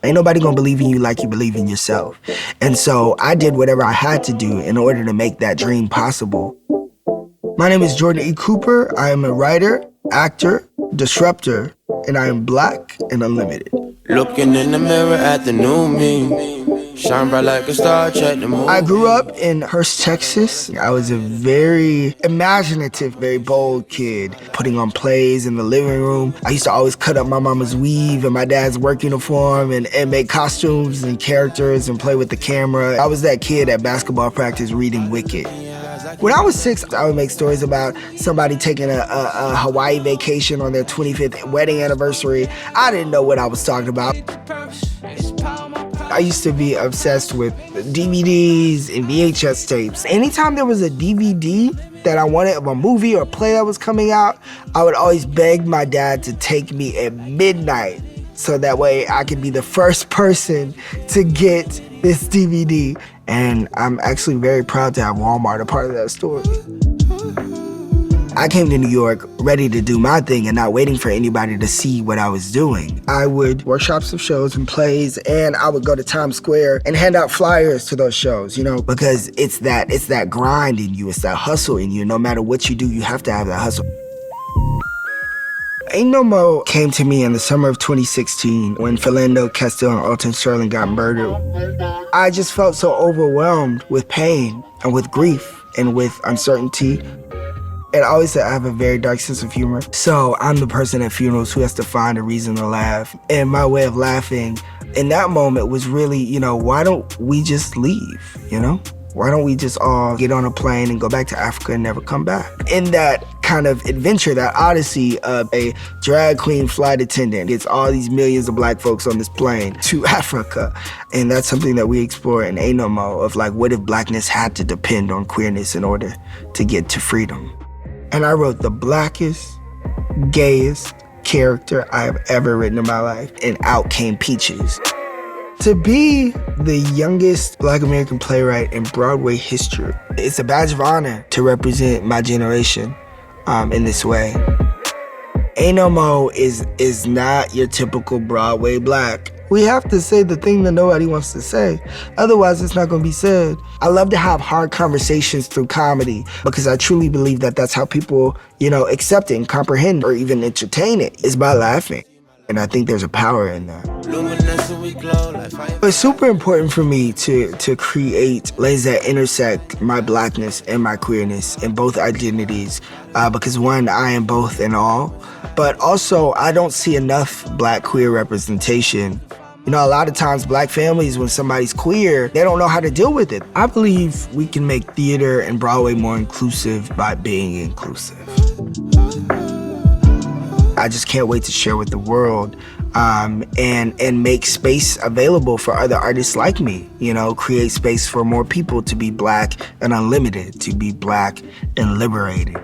Ain't nobody gonna believe in you like you believe in yourself. And so I did whatever I had to do in order to make that dream possible. My name is Jordan E. Cooper. I am a writer, actor, disruptor, and I am black and unlimited. Looking in the mirror at the new me, shine bright like a star, check the moon. I grew up in Hurst, Texas. I was a very imaginative, very bold kid, putting on plays in the living room. I used to always cut up my mama's weave and my dad's work uniform and make costumes and characters and play with the camera. I was that kid at basketball practice reading Wicked. When I was 6, I would make stories about somebody taking a Hawaii vacation on their 25th wedding anniversary. I didn't know what I was talking about. I used to be obsessed with DVDs and VHS tapes. Anytime there was a DVD that I wanted of a movie or a play that was coming out, I would always beg my dad to take me at midnight so that way I could be the first person to get this DVD. And I'm actually very proud to have Walmart a part of that story. I came to New York ready to do my thing and not waiting for anybody to see what I was doing. I would workshop some shows and plays, and I would go to Times Square and hand out flyers to those shows, you know, because it's that grind in you, it's that hustle in you. No matter what you do, you have to have that hustle. Ain't No Mo came to me in the summer of 2016 when Philando Castile and Alton Sterling got murdered. I just felt so overwhelmed with pain and with grief and with uncertainty. And I always say I have a very dark sense of humor. So I'm the person at funerals who has to find a reason to laugh. And my way of laughing in that moment was really, you know, why don't we just leave, you know? Why don't we just all get on a plane and go back to Africa and never come back? In that kind of adventure, that odyssey of a drag queen flight attendant gets all these millions of black folks on this plane to Africa. And that's something that we explore in Ain't No Mo, of like, what if blackness had to depend on queerness in order to get to freedom? And I wrote the blackest, gayest character I have ever written in my life, and out came Peaches. To be the youngest Black American playwright in Broadway history, it's a badge of honor to represent my generation in this way. Ain't No Mo is not your typical Broadway black. We have to say the thing that nobody wants to say. Otherwise, it's not gonna be said. I love to have hard conversations through comedy because I truly believe that that's how people, you know, accept it and comprehend or even entertain it, is by laughing. And I think there's a power in that. It's super important for me to create lanes that intersect my blackness and my queerness and both identities because one, I am both and all, but also I don't see enough black queer representation. You know, a lot of times black families, when somebody's queer, they don't know how to deal with it. I believe we can make theater and Broadway more inclusive by being inclusive. I just can't wait to share with the world and make space available for other artists like me, you know, create space for more people to be black and unlimited, to be black and liberated.